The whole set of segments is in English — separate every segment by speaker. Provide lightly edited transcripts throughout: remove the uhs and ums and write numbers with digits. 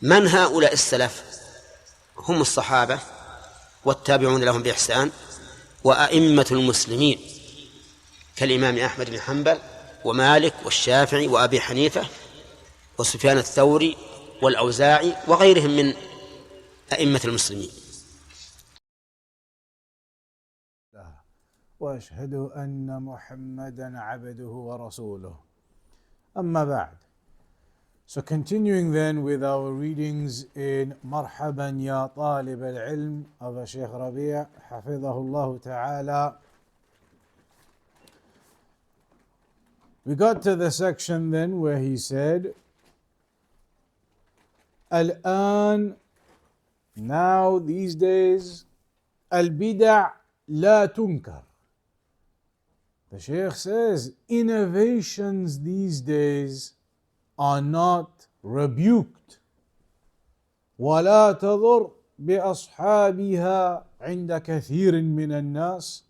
Speaker 1: من هؤلاء السلف؟ هم الصحابة والتابعون لهم بإحسان وأئمة المسلمين كالإمام أحمد بن حنبل ومالك والشافعي وأبي حنيفة وسفيان الثوري والأوزاعي وغيرهم من أئمة المسلمين.
Speaker 2: وأشهد أن محمدا عبده ورسوله. أما بعد. So continuing then with our readings in Marḥaban Yā Dālibal of Shaykh Rabīʿ حفظه الله تعالى. We got to the section then where he said, الآن, now, these days, البدع لا تنكر. The Shaykh says, innovations these days are not rebuked. ولا تضر بأصحابها عند كثير من الناس.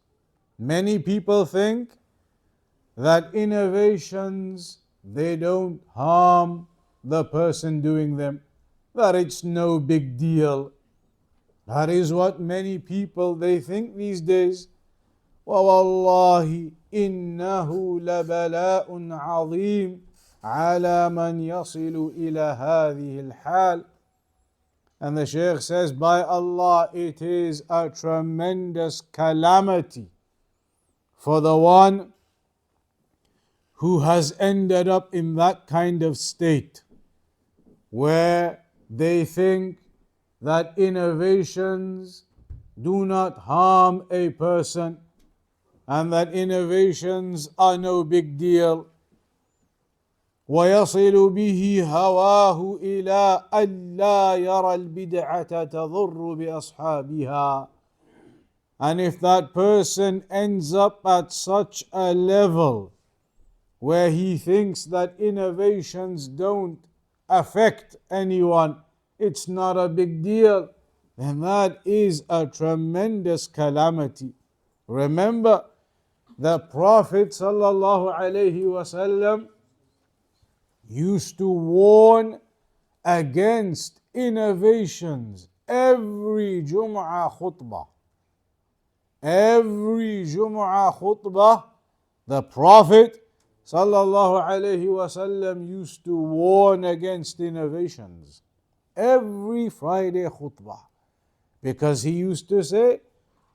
Speaker 2: Many people think that innovations, they don't harm the person doing them, that it's no big deal. That is what many people, they think these days. وَوَاللَّهِ إِنَّهُ لَبَلَاءٌ عَظِيمٌ عَلَى مَنْ يَصِلُ إِلَى هَذِهِ الْحَالِ. And the Shaykh says, by Allah, it is a tremendous calamity for the one who has ended up in that kind of state where they think that innovations do not harm a person and that innovations are no big deal. وَيَصِلُ بِهِ هَوَاهُ إِلَىٰ أَلَّا يَرَى الْبِدْعَةَ تَضُرُّ بِأَصْحَابِهَا. And if that person ends up at such a level where he thinks that innovations don't affect anyone, it's not a big deal, then that is a tremendous calamity. Remember, the Prophet ﷺ used to warn against innovations every Jum'ah khutbah. Every Jum'ah khutbah, the Prophet ﷺ used to warn against innovations. Every Friday khutbah. Because he used to say,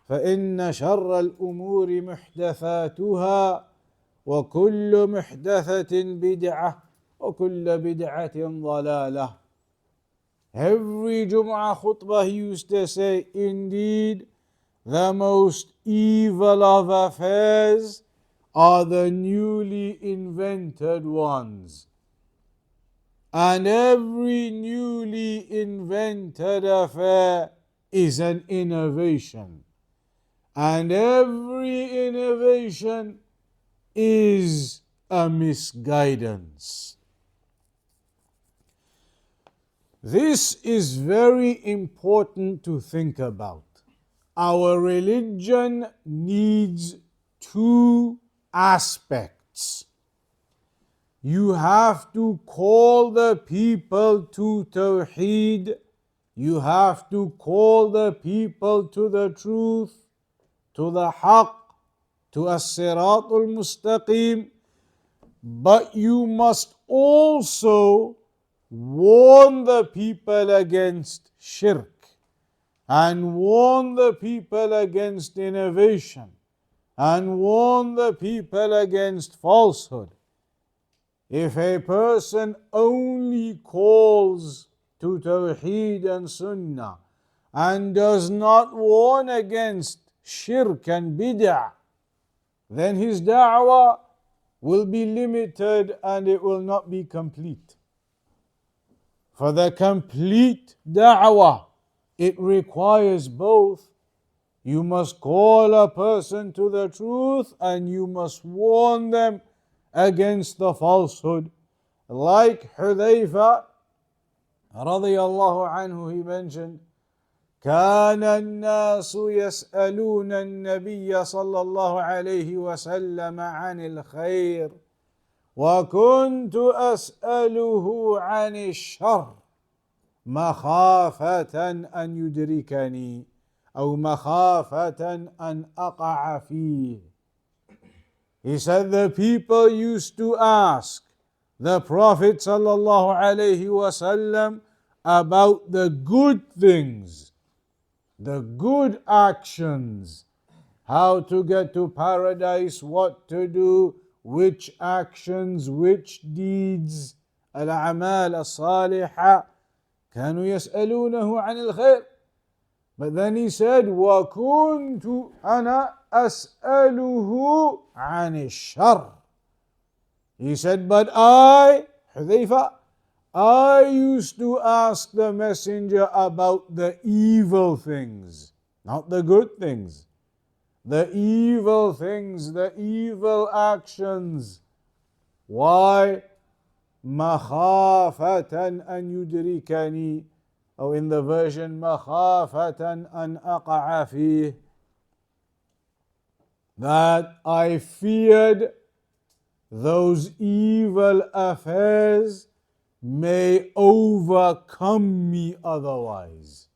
Speaker 2: فَإِنَّ شَرَّ الْأُمُورِ مُحْدَثَاتُهَا وَكُلُّ مُحْدَثَةٍ بِدْعَةٍ وَكُلُّ بِدْعَةٍ ضَلَالَةٍ. Every Jum'ah khutbah he used to say, indeed, the most evil of affairs are the newly invented ones. And every newly invented affair is an innovation. And every innovation is a misguidance. This is very important to think about. Our religion needs two aspects. You have to call the people to Tawheed. You have to call the people to the truth, to the Haqq, to as-Sirat al-Mustaqim. But you must also warn the people against shirk and warn the people against innovation and warn the people against falsehood. If a person only calls to Tawheed and Sunnah and does not warn against shirk and bid'ah, then his da'wah will be limited and it will not be complete. For the complete da'wah, it requires both. You must call a person to the truth and you must warn them against the falsehood. Like Hudayfa radiyallahu anhu, he mentioned, كان الناس يسألون النبي صلى الله عليه وسلم عن الخير وكنت أسأله عن الشر مخافة أن يدركني أو مخافة أن أقع فيه. He said the people used to ask the Prophet sallallahu alaihi wasallam about the good things, the good actions, how to get to paradise, what to do, which actions, which deeds, الأعمال الصالحة. كانوا يسألونه عن الخير. But then he said, وَكُنْتُ أَنَا أَسْأَلُهُ عَنِ الشَّرِّ. He said, but I, Hudhayfa, I used to ask the Messenger about the evil things, not the good things. The evil things, the evil actions. Why? مَخَافَةً أَن يُدْرِكَنِي, or in the version مَخَافَةً أَنْ أَقَعَ فِيهِ, that I feared those evil affairs may overcome me otherwise,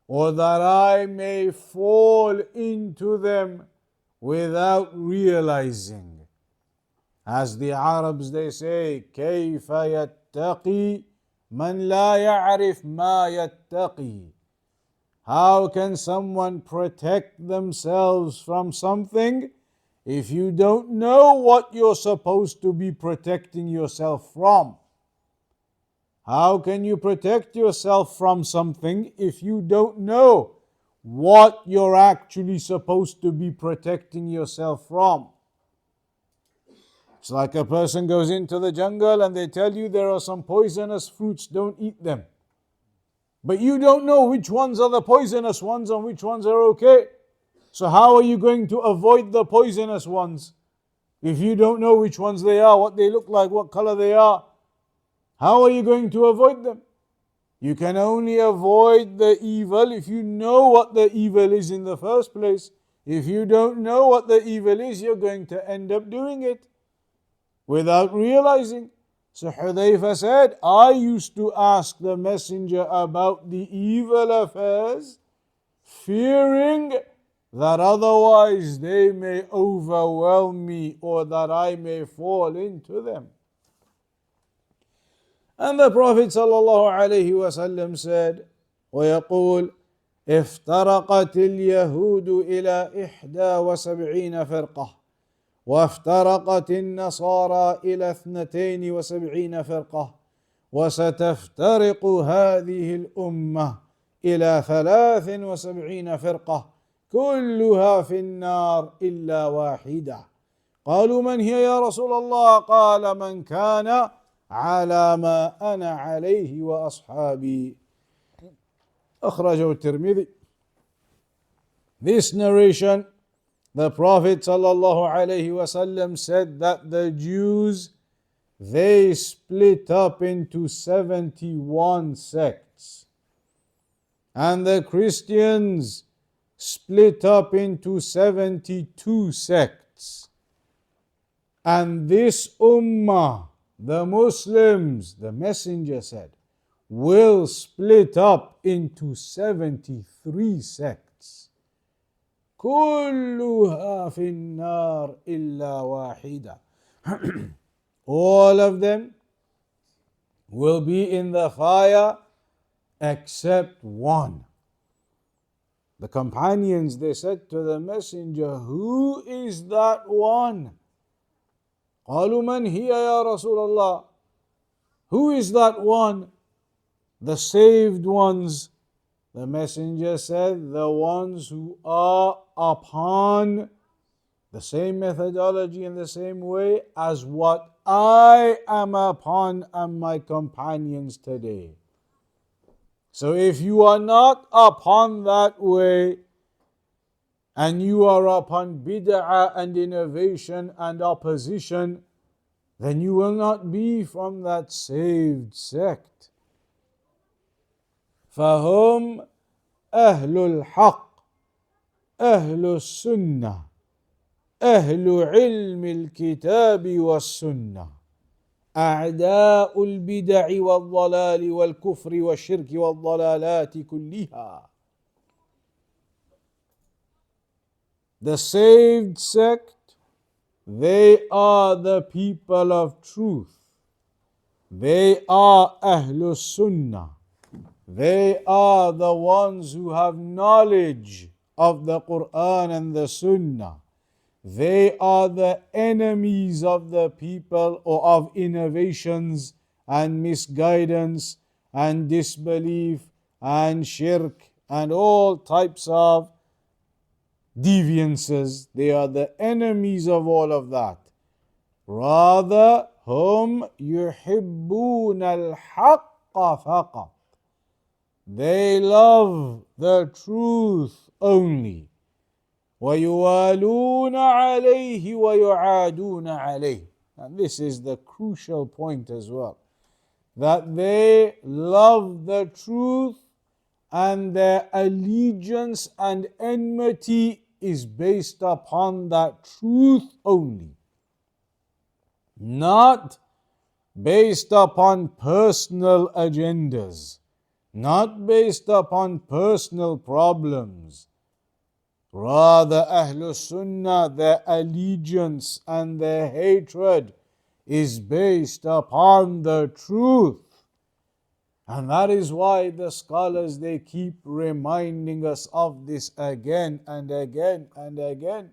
Speaker 2: or that I may fall into them without realizing. As the Arabs, they say, كيف يتقي من لا يعرف ما يتقي. How can someone protect themselves from something if you don't know what you're supposed to be protecting yourself from? How can you protect yourself from something if you don't know what you're actually supposed to be protecting yourself from? It's like a person goes into the jungle and they tell you there are some poisonous fruits, don't eat them. But you don't know which ones are the poisonous ones and which ones are okay. So how are you going to avoid the poisonous ones if you don't know which ones they are, what they look like, what color they are? How are you going to avoid them? You can only avoid the evil if you know what the evil is in the first place. If you don't know what the evil is, you're going to end up doing it without realizing. So Hudhayfa said, I used to ask the Messenger about the evil affairs, fearing that otherwise they may overwhelm me or that I may fall into them. And the Prophet ﷺ said, ويقول افترقت اليهود إلى 71 فرقة وافترقت النصارى إلى 72 فرقة وستفترق هذه الأمة إلى 73 فرقة كلها في النار إلا واحدة. قالوا من هي يا رسول الله؟ قال من كان على ما أنا عليه وأصحابي. أخرجه الترمذي. This narration, the Prophet ﷺ said that the Jews, they split up into 71 sects, and the Christians split up into 72 sects. And this ummah, the Muslims, the Messenger said, will split up into 73 sects. كلها في النار إلا واحدة. All of them will be in the fire except one. The companions, they said to the Messenger, who is that one? قالوا من هي يا رسول الله? Who is that one? The saved ones. The Messenger said, the ones who are upon the same methodology and the same way as what I am upon and my companions today. So if you are not upon that way, and you are upon bid'ah and innovation and opposition, then you will not be from that saved sect. فهم أهل الحق أهل السنة أهل علم الكتاب والسنة. أعداء البدع والضلال والكفر والشرك والضلالات كلها. The saved sect, they are the people of truth. They are Ahlus Sunnah. They are the ones who have knowledge of the Quran and the Sunnah. They are the enemies of the people or of innovations and misguidance and disbelief and shirk and all types of deviances. They are the enemies of all of that. Rather, hum yuhibbun al-haqqa faqat. They love the truth only. وَيُوَالُونَ عَلَيْهِ وَيُعَادُونَ عَلَيْهِ. And this is the crucial point as well. That they love the truth and their allegiance and enmity is based upon that truth only. Not based upon personal agendas. Not based upon personal problems. Rather, Ahlul Sunnah, their allegiance and their hatred is based upon the truth. And that is why the scholars, they keep reminding us of this again and again and again.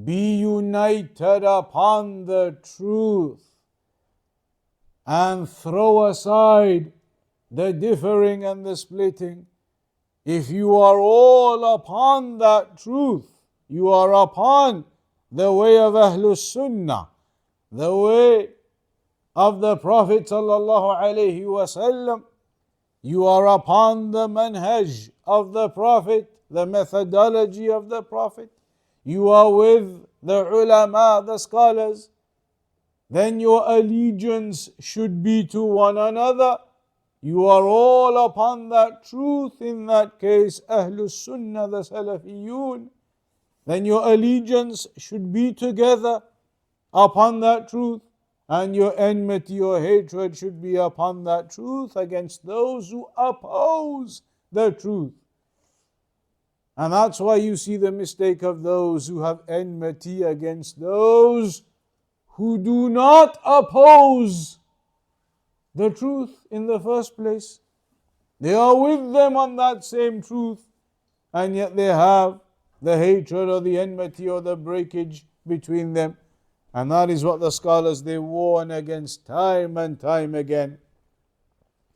Speaker 2: Be united upon the truth and throw aside the differing and the splitting. If you are all upon that truth, you are upon the way of Ahlul Sunnah, the way of the Prophet sallallahu alaihi wasallam, you are upon the manhaj of the Prophet, the methodology of the Prophet, you are with the ulama, the scholars, then your allegiance should be to one another. You are all upon that truth, in that case, Ahlul Sunnah, the Salafiyun. Then your allegiance should be together upon that truth, and your enmity or hatred should be upon that truth against those who oppose the truth. And that's why you see the mistake of those who have enmity against those who do not oppose the truth in the first place. They are with them on that same truth, and yet they have the hatred or the enmity or the breakage between them. And that is what the scholars, they warn against time and time again.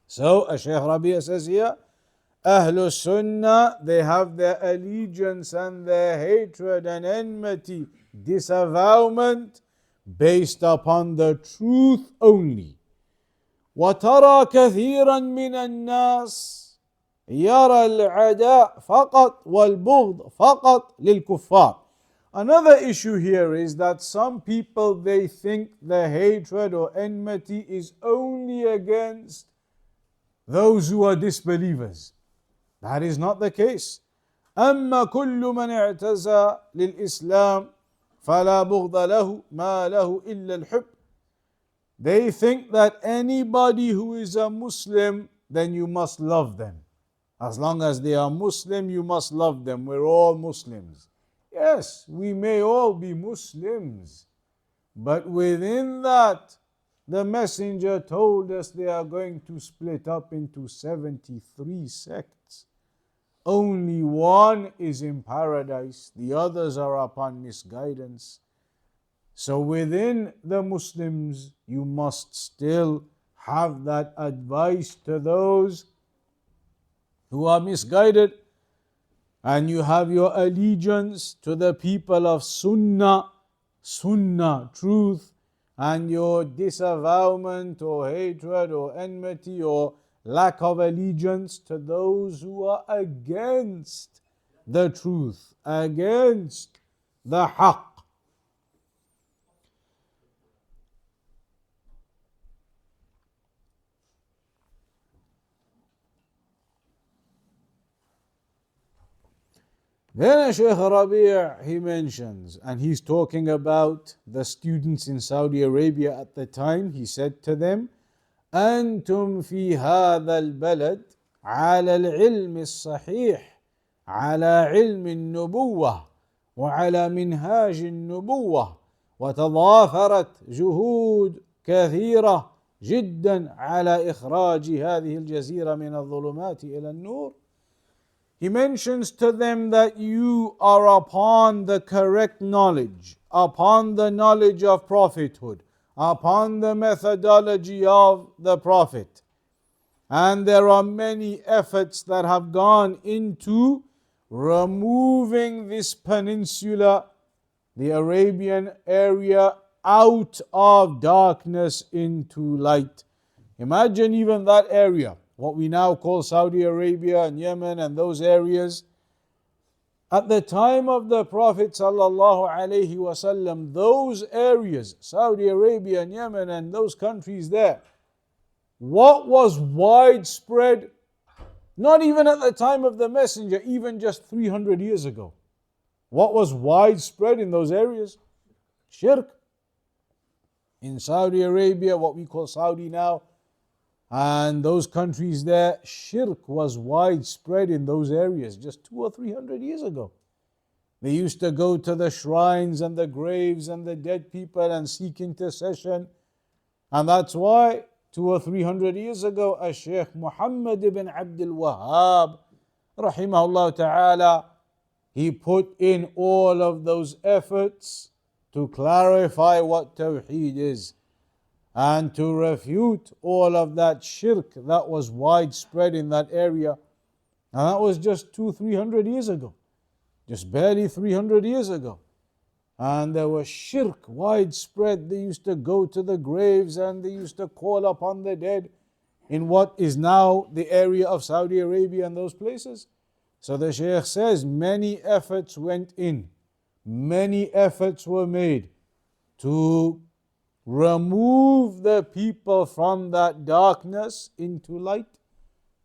Speaker 2: So, Shaykh Rabīʿ says here, Ahlul Sunnah, they have their allegiance and their hatred and enmity, disavowment, based upon the truth only. وترى كثيرا من الناس يرى العداء فقط والبغض فقط للكفار. Another issue here is that some people, they think the hatred or enmity is only against those who are disbelievers. That is not the case. أما كل من اعتزى للإسلام فلا بغض له ما له إلا الحب. They think that anybody who is a Muslim, then you must love them. As long as they are Muslim, you must love them. We're all Muslims. Yes, we may all be Muslims, but within that, the Messenger told us they are going to split up into 73 sects. Only one is in paradise, the others are upon misguidance. So within the Muslims, you must still have that advice to those who are misguided, and you have your allegiance to the people of Sunnah, truth, and your disavowment or hatred or enmity or lack of allegiance to those who are against the truth, against the haqq. Then Shaykh Rabīʿ, he mentions, and he's talking about the students in Saudi Arabia at the time. He said to them, أنتم في هذا البلد على العلم الصحيح على علم النبوة وعلى منهاج النبوة وتضافرت جهود كثيرة جدا على إخراج هذه الجزيرة من الظلمات إلى النور. He mentions to them that you are upon the correct knowledge, upon the knowledge of prophethood, upon the methodology of the Prophet. And there are many efforts that have gone into removing this peninsula, the Arabian area, out of darkness into light. Imagine even that area, what we now call Saudi Arabia and Yemen and those areas. At the time of the Prophet ﷺ, those areas, Saudi Arabia and Yemen and those countries there, what was widespread, not even at the time of the Messenger, even just 300 years ago. What was widespread in those areas? Shirk. In Saudi Arabia, what we call Saudi now, and those countries there, shirk was widespread in those areas just 200 or 300 years ago. They used to go to the shrines and the graves and the dead people and seek intercession. And that's why 200 or 300 years ago, Shaykh Muhammad ibn Abdul Wahhab, rahimahullah ta'ala, he put in all of those efforts to clarify what Tawheed is, and to refute all of that shirk that was widespread in that area. And that was just 200-300 years ago, just barely 300 years ago. And there was shirk widespread. They used to go to the graves and they used to call upon the dead in what is now the area of Saudi Arabia and those places. So the Shaykh says many efforts went in, many efforts were made to remove the people from that darkness into light.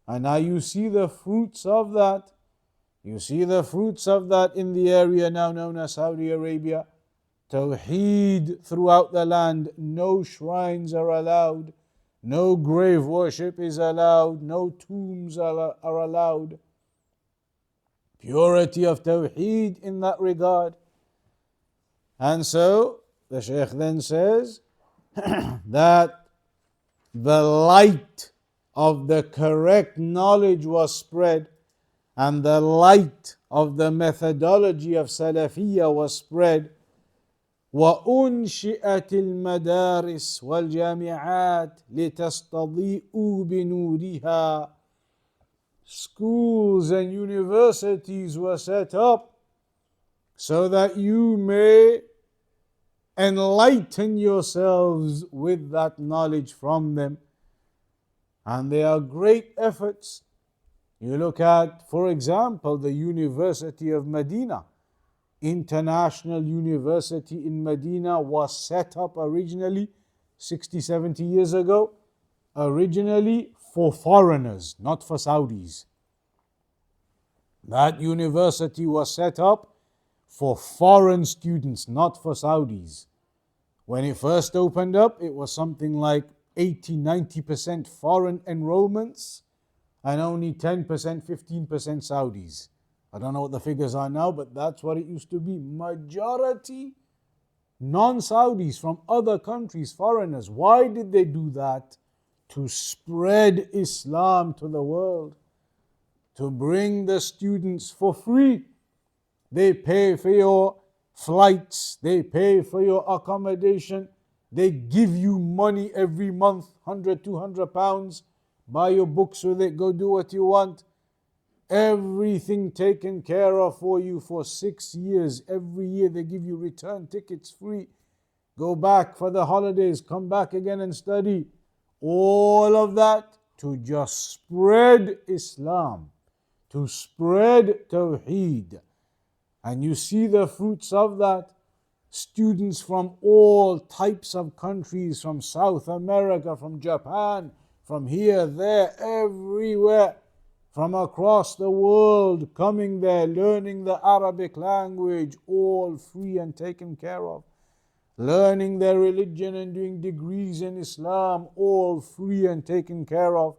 Speaker 2: And now you see the fruits of that. You see the fruits of that in the area now known as Saudi Arabia. Tawheed throughout the land. No shrines are allowed. No grave worship is allowed. No tombs are allowed. Purity of Tawheed in that regard. And so the Shaykh then says that the light of the correct knowledge was spread, and the light of the methodology of Salafiyya was spread. وأنشئت المدارس والجامعات لتستضيئوا بنورها. Schools and universities were set up so that you may enlighten yourselves with that knowledge from them. And they are great efforts. You look at, for example, the University of Medina. International University in Medina was set up originally 60-70 years ago, originally for foreigners, not for Saudis. That university was set up for foreign students, not for Saudis. When it first opened up, it was something like 80-90% foreign enrollments and only 10%, 15% Saudis. I don't know what the figures are now, but that's what it used to be. Majority non-Saudis from other countries, foreigners. Why did they do that? To spread Islam to the world, to bring the students for free. They pay for your flights, they pay for your accommodation, they give you money every month, 100, 200 pounds, buy your books with it, go do what you want. Everything taken care of for you for 6 years. Every year they give you return tickets free. Go back for the holidays, come back again and study. All of that to just spread Islam, to spread Tawheed. And you see the fruits of that. Students from all types of countries, from South America, from Japan, from here, there, everywhere, from across the world coming there, learning the Arabic language, all free and taken care of. Learning their religion and doing degrees in Islam, all free and taken care of.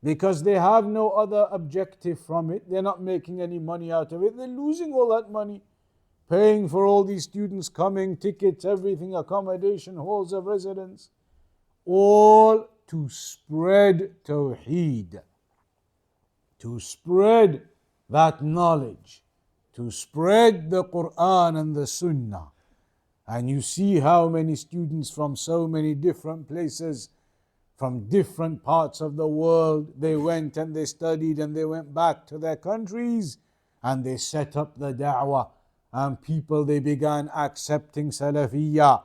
Speaker 2: Because they have no other objective from it. They're not making any money out of it. They're losing all that money. Paying for all these students coming, tickets, everything, accommodation, halls of residence. All to spread Tawheed. To spread that knowledge. To spread the Quran and the Sunnah. And you see how many students from so many different places, from different parts of the world, they went and they studied and they went back to their countries and they set up the da'wah. And people, they began accepting Salafiyah.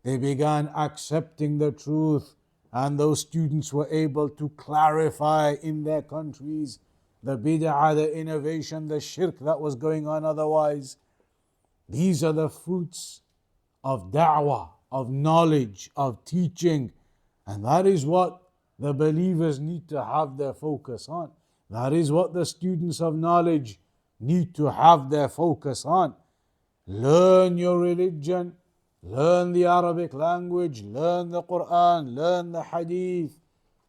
Speaker 2: They began accepting the truth. And those students were able to clarify in their countries the bid'ah, the innovation, the shirk that was going on otherwise. These are the fruits of da'wah, of knowledge, of teaching. And that is what the believers need to have their focus on. That is what the students of knowledge need to have their focus on. Learn your religion, learn the Arabic language, learn the Quran, learn the Hadith,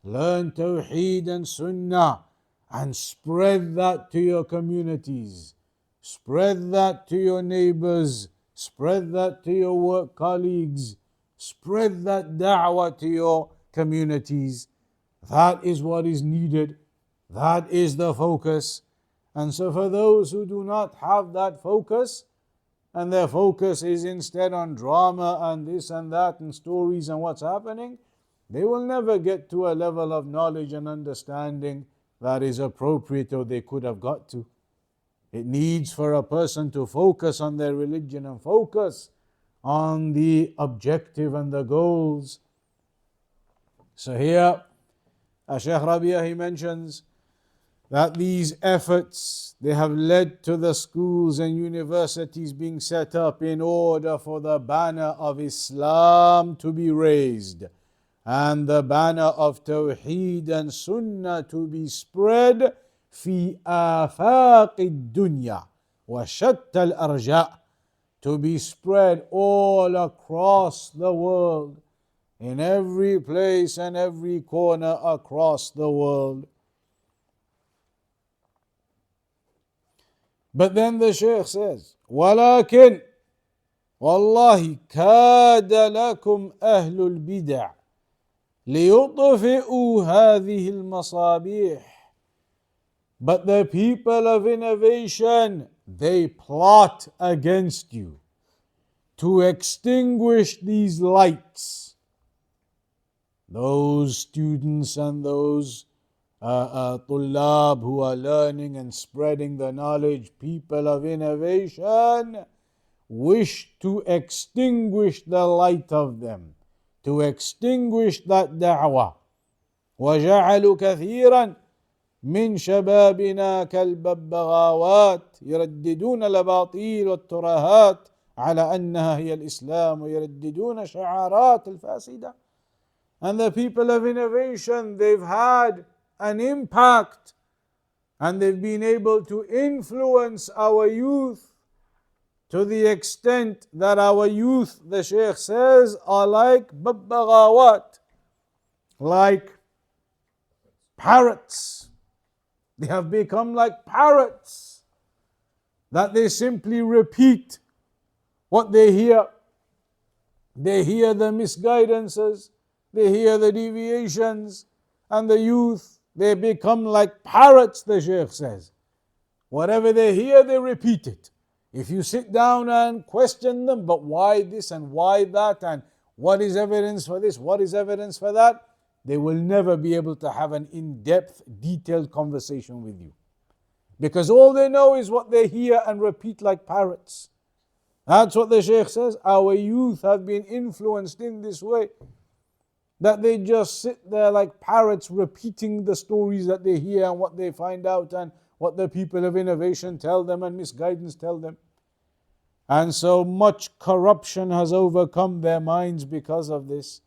Speaker 2: learn Tawheed and Sunnah, and spread that to your communities. Spread that to your neighbors. Spread that to your work colleagues. Spread that da'wah to your communities. That is what is needed. That is the focus. And so for those who do not have that focus, and their focus is instead on drama and this and that and stories and what's happening, they will never get to a level of knowledge and understanding that is appropriate or they could have got to. It needs for a person to focus on their religion and focus on the objective and the goals. So here, Shaykh Rabīʿ, he mentions that these efforts, they have led to the schools and universities being set up in order for the banner of Islam to be raised and the banner of Tawheed and Sunnah to be spread في آفاق الدنيا وشتى الأرجاء, to be spread all across the world, in every place and every corner across the world. But then the Shaykh says, ولكن والله كاد لكم أهل البدع ليطفئوا هذه المصابيح. But the people of innovation, they plot against you to extinguish these lights. Those students and those طلاب who are learning and spreading the knowledge, people of innovation, wish to extinguish the light of them, to extinguish that da'wah. وَجَعَلُوا كَثِيرًا من شبابنا كالببغاوات يرددون الأباطيل والترهات على أنها هي الإسلام ويرددون شعارات الفاسدة. And the people of innovation, they've had an impact and they've been able to influence our youth to the extent that our youth, the Shaykh says, are like babbagawat, like parrots. They have become like parrots, that they simply repeat what they hear. They hear the misguidances, they hear the deviations, and the youth, they become like parrots, the Shaykh says. Whatever they hear, they repeat it. If you sit down and question them, but why this and why that, and what is evidence for this, what is evidence for that, they will never be able to have an in-depth, detailed conversation with you. Because all they know is what they hear and repeat like parrots. That's what the Shaykh says. Our youth have been influenced in this way, that they just sit there like parrots repeating the stories that they hear and what they find out and what the people of innovation tell them and misguidance tell them. And so much corruption has overcome their minds because of this.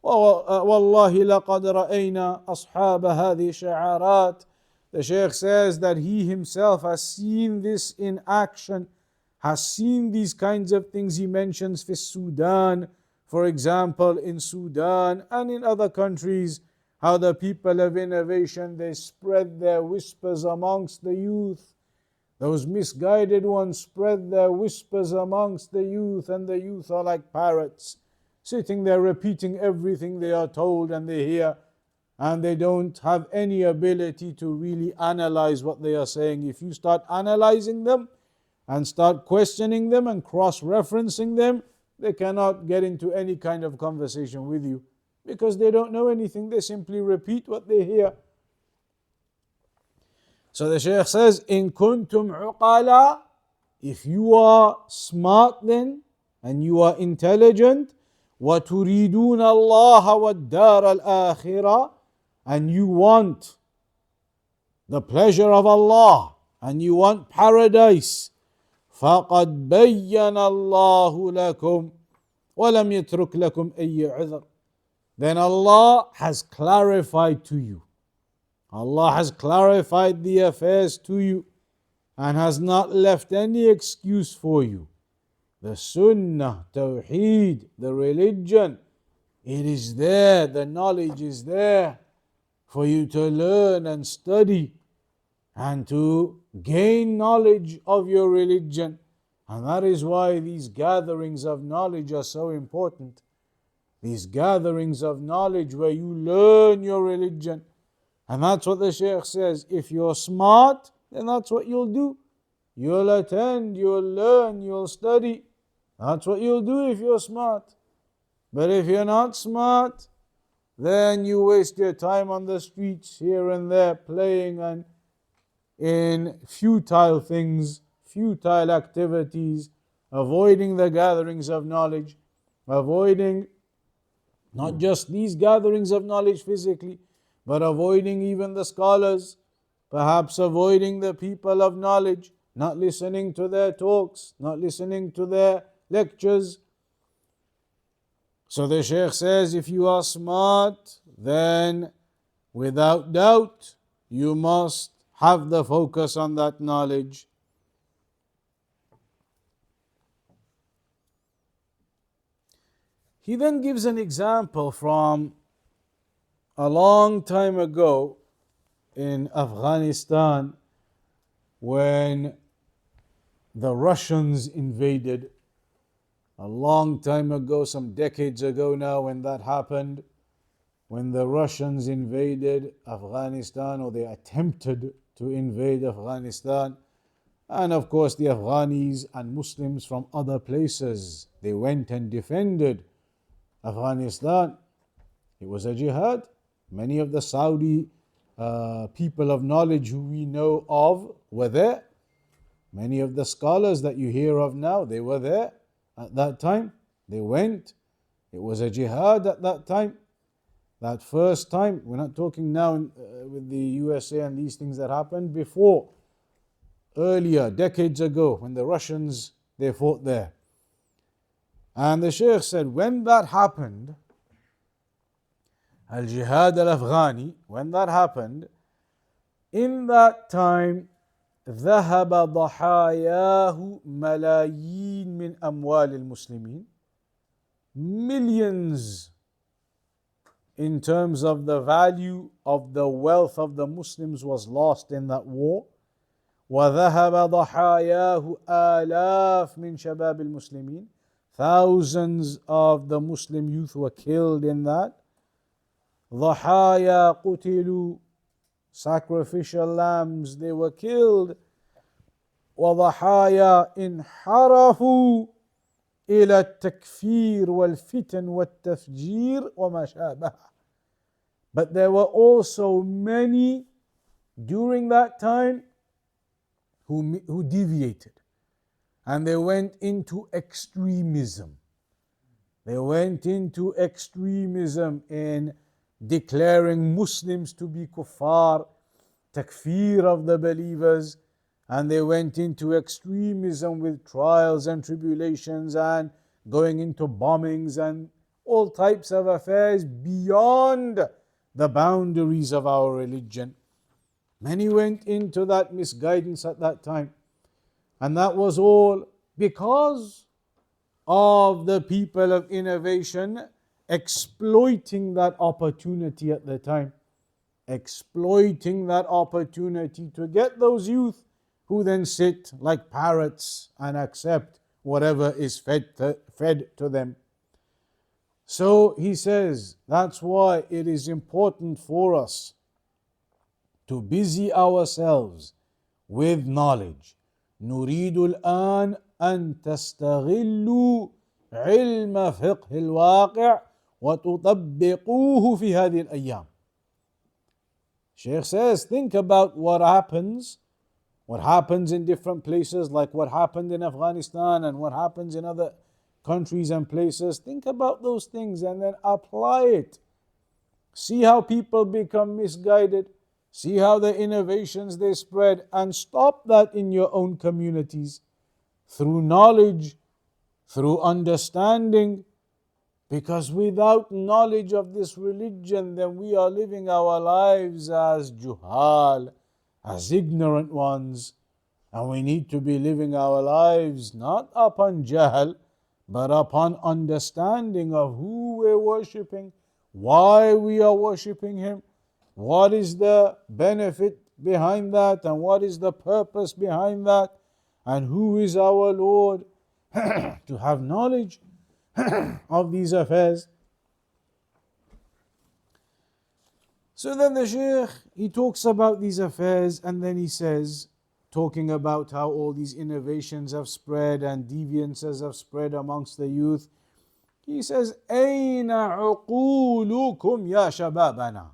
Speaker 2: والله لقد رأينا أصحاب هذه الشعارات The Shaykh says that he himself has seen this in action, has seen these kinds of things. He mentions for Sudan, for example, in Sudan and in other countries, how the people of innovation, they spread their whispers amongst the youth. Those misguided ones spread their whispers amongst the youth, and the youth are like parrots, sitting there repeating everything they are told and they hear, and they don't have any ability to really analyze what they are saying. If you start analyzing them and start questioning them and cross-referencing them, they cannot get into any kind of conversation with you because they don't know anything. They simply repeat what they hear. So the Shaykh says, in kuntum uqala, if you are smart then and you are intelligent, وَتُرِيدُونَ اللَّهَ وَالدَّارَ الْآخِرَةَ, and you want the pleasure of Allah and you want paradise, فَقَدْ بَيَّنَ اللَّهُ لَكُمْ وَلَمْ يَتْرُكْ لَكُمْ أَيَّ عُذْرٍ. Then Allah has clarified to you. Allah has clarified the affairs to you and has not left any excuse for you. The Sunnah, Tawheed, the religion, it is there, the knowledge is there for you to learn and study and to gain knowledge of your religion. And that is why these gatherings of knowledge are so important. These gatherings of knowledge where you learn your religion. And that's what the Shaykh says. If you're smart, then that's what you'll do. You'll attend, you'll learn, you'll study. That's what you'll do if you're smart. But if you're not smart, then you waste your time on the streets here and there, playing and in futile things, futile activities, avoiding the gatherings of knowledge, avoiding not just these gatherings of knowledge physically, but avoiding even the scholars, perhaps avoiding the people of knowledge, not listening to their talks, not listening to their lectures. So the Shaykh says, if you are smart, then without doubt you must have the focus on that knowledge. He then gives an example from a long time ago in Afghanistan when the Russians invaded. A long time ago, some decades ago now, when that happened, when the Russians invaded Afghanistan, or they attempted to invade Afghanistan, and of course the Afghanis and Muslims from other places, they went and defended Afghanistan. It was a jihad. Many of the Saudi people of knowledge who we know of were there. Many of the scholars that you hear of now, they were there at that time. They went. It was a jihad at that time. That first time, we're not talking now with the USA and these things that happened before, earlier, decades ago, when the Russians, they fought there. And the Shaykh said, when that happened, al-Jihad al-Afghani, when that happened, in that time, ذهب ضحاياه ملايين من أموال المسلمين, millions in terms of the value of the wealth of the Muslims was lost in that war. وذهب ضحاياه آلاف من شباب المسلمين, thousands of the Muslim youth were killed in that. ضحايا قتلوا, sacrificial lambs, they were killed. وضحايا انحرفوا إلى التكفير والفتن والتفجير وما شابه. But there were also many during that time who deviated, and they went into extremism. They went into extremism in declaring Muslims to be kuffar, takfir of the believers, and they went into extremism with trials and tribulations and going into bombings and all types of affairs beyond the boundaries of our religion. Many went into that misguidance at that time. And that was all because of the people of innovation exploiting that opportunity at the time. Exploiting that opportunity to get those youth who then sit like parrots and accept whatever is fed to them. So he says, that's why it is important for us to busy ourselves with knowledge. نريد الآن أن تستغلوا علم فقه الواقع وتطبقوه في هذه الأيام. Shaykh says, think about what happens in different places, like what happened in Afghanistan and what happens in other countries and places. Think about those things and then apply it. See how people become misguided. See how the innovations they spread, and stop that in your own communities through knowledge, through understanding. Because without knowledge of this religion, then we are living our lives as juhal, as ignorant ones. And we need to be living our lives not upon jahl, but upon understanding of who we're worshipping, why we are worshipping him, what is the benefit behind that, and what is the purpose behind that, and who is our Lord. To have knowledge of these affairs. So then the Shaykh, he talks about these affairs, and then he says, talking about how all these innovations have spread and deviances have spread amongst the youth, he says, أَيْنَ عُقُولُكُمْ يَا شَبَابَنَا?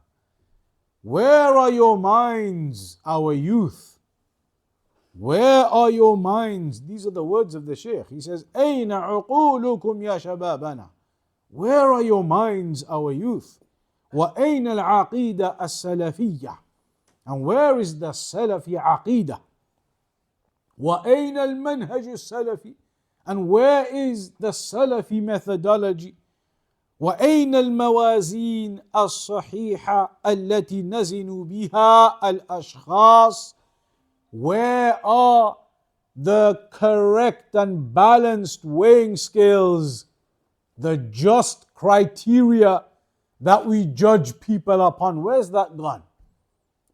Speaker 2: Where are your minds, our youth? Where are your minds? These are the words of the Shaykh. He says, أَيْنَ عُقُولُكُمْ يَا شَبَابَنَا? Where are your minds, our youth? وَأَيْنَ الْعَقِيدَةَ السَّلَفِيَّةِ? And where is the Salafi aqidah? وَأَيْنَ الْمَنْهَجُ السَّلَفِي? And where is the Salafi methodology? وأين الموازين الصحيحة التي نزن بها الأشخاص? Where are the correct and balanced weighing scales, the just criteria that we judge people upon? Where's that gone?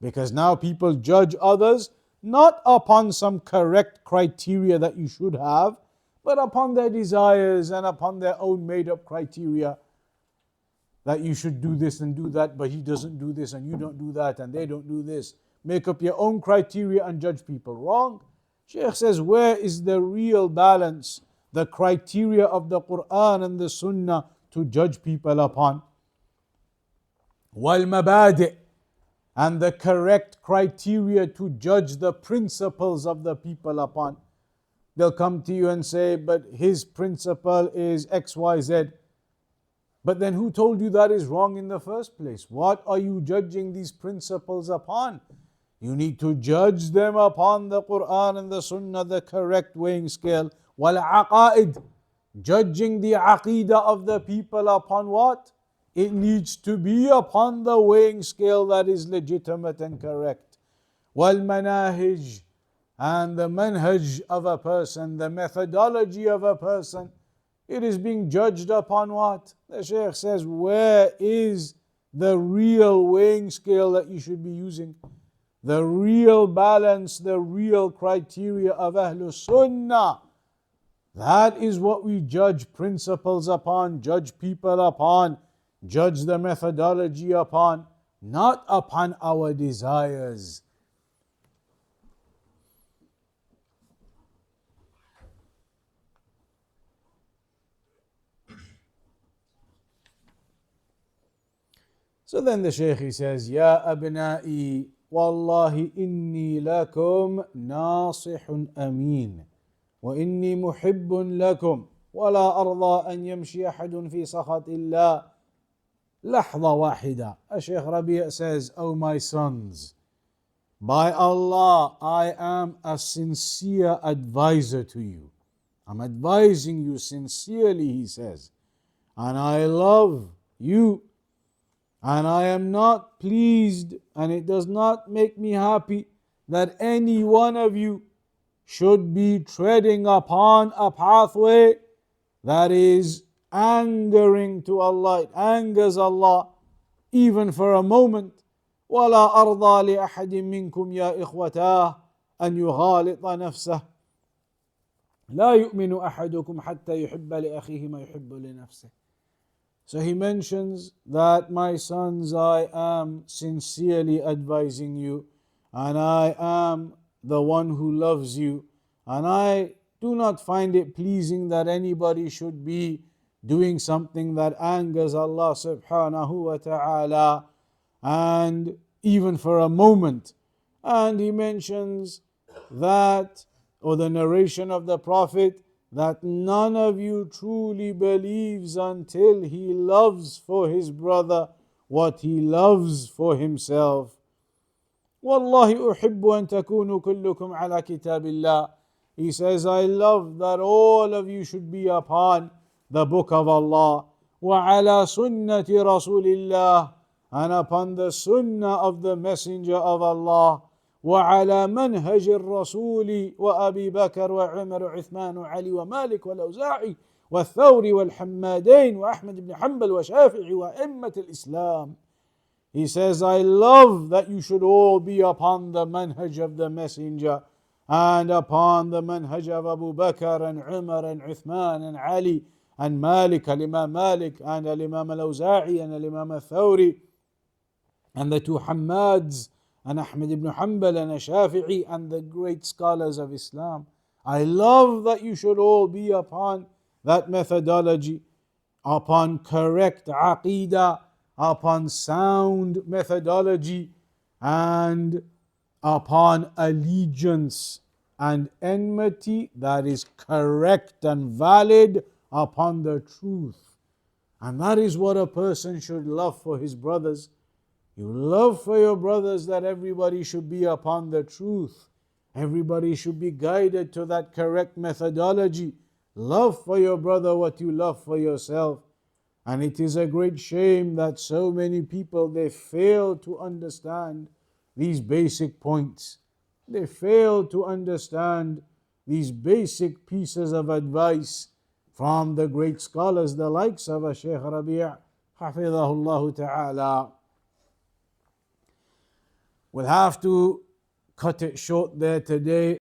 Speaker 2: Because now people judge others not upon some correct criteria that you should have, but upon their desires and upon their own made up criteria. That you should do this and do that, but he doesn't do this and you don't do that and they don't do this. Make up your own criteria and judge people. Wrong. Shaykh says, where is the real balance, the criteria of the Quran and the Sunnah to judge people upon? وَالْمَبَادِئ, and the correct criteria to judge the principles of the people upon. They'll come to you and say, but his principle is XYZ. But then who told you that is wrong in the first place? What are you judging these principles upon? You need to judge them upon the Quran and the Sunnah, the correct weighing scale. وَالْعَقَائِدِ, judging the aqidah of the people upon what? It needs to be upon the weighing scale that is legitimate and correct. وَالْمَنَاهِجِ, and the manhaj of a person, the methodology of a person, it is being judged upon what? The Shaykh says, where is the real weighing scale that you should be using? The real balance, the real criteria of Ahlul Sunnah. That is what we judge principles upon, judge people upon, judge the methodology upon, not upon our desires. So then the Shaykh, he says, يا أبنائي والله إني لكم ناصح أمين وإني محب لكم ولا أرضى أن يمشي أحد في سخط الله لحظة واحدة. Shaykh Rabīʿ says, O my sons, by Allah, I am a sincere advisor to you. I'm advising you sincerely, he says, and I love you. And I am not pleased, and it does not make me happy that any one of you should be treading upon a pathway that is angering to Allah. It angers Allah even for a moment. وَلَا أَرْضَى لِأَحَدٍ مِّنكُمْ يَا إِخْوَتَاهِ أَنْ يُغَالِطَ نَفْسَهُ لَا يُؤْمِنُ أَحَدُكُمْ حَتَّى يُحِبَّ لِأَخِيهِ مَا يُحِبُّ لِنَفْسِهِ. So he mentions that, my sons, I am sincerely advising you, and I am the one who loves you, and I do not find it pleasing that anybody should be doing something that angers Allah subhanahu wa ta'ala, and even for a moment. And he mentions that, or the narration of the Prophet, that none of you truly believes until he loves for his brother what he loves for himself. وَاللَّهِ أُحِبُّ أَن تَكُونُوا كُلُّكُمْ عَلَى كِتَابِ اللَّهِ. He says, I love that all of you should be upon the book of Allah, وَعَلَى سُنَّةِ رَسُولِ اللَّهِ, and upon the sunnah of the Messenger of Allah, وعلى منهج الرسول وأبي بكر وعمر وعثمان وعلي ومالك والأوزاعي والثوري والحمادين وأحمد بن حنبل وشافعي وأئمة الإسلام. He says, I love that you should all be upon the manhaj of the Messenger and upon the manhaj of Abu Bakr and Umar and Uthman and Ali and Malik, al-Imam Malik and al-Imam al-Awza'i and al-Imam al-Thawri and the two Hammads and Ahmad ibn Hanbal and Shafi'i and the great scholars of Islam. I love that you should all be upon that methodology, upon correct aqeedah, upon sound methodology, and upon allegiance and enmity that is correct and valid upon the truth. And that is what a person should love for his brothers. You love for your brothers that everybody should be upon the truth. Everybody should be guided to that correct methodology. Love for your brother what you love for yourself. And it is a great shame that so many people, they fail to understand these basic points. They fail to understand these basic pieces of advice from the great scholars, the likes of Shaykh Rabīʿ, حفظه ta'ala. We'll have to cut it short there today.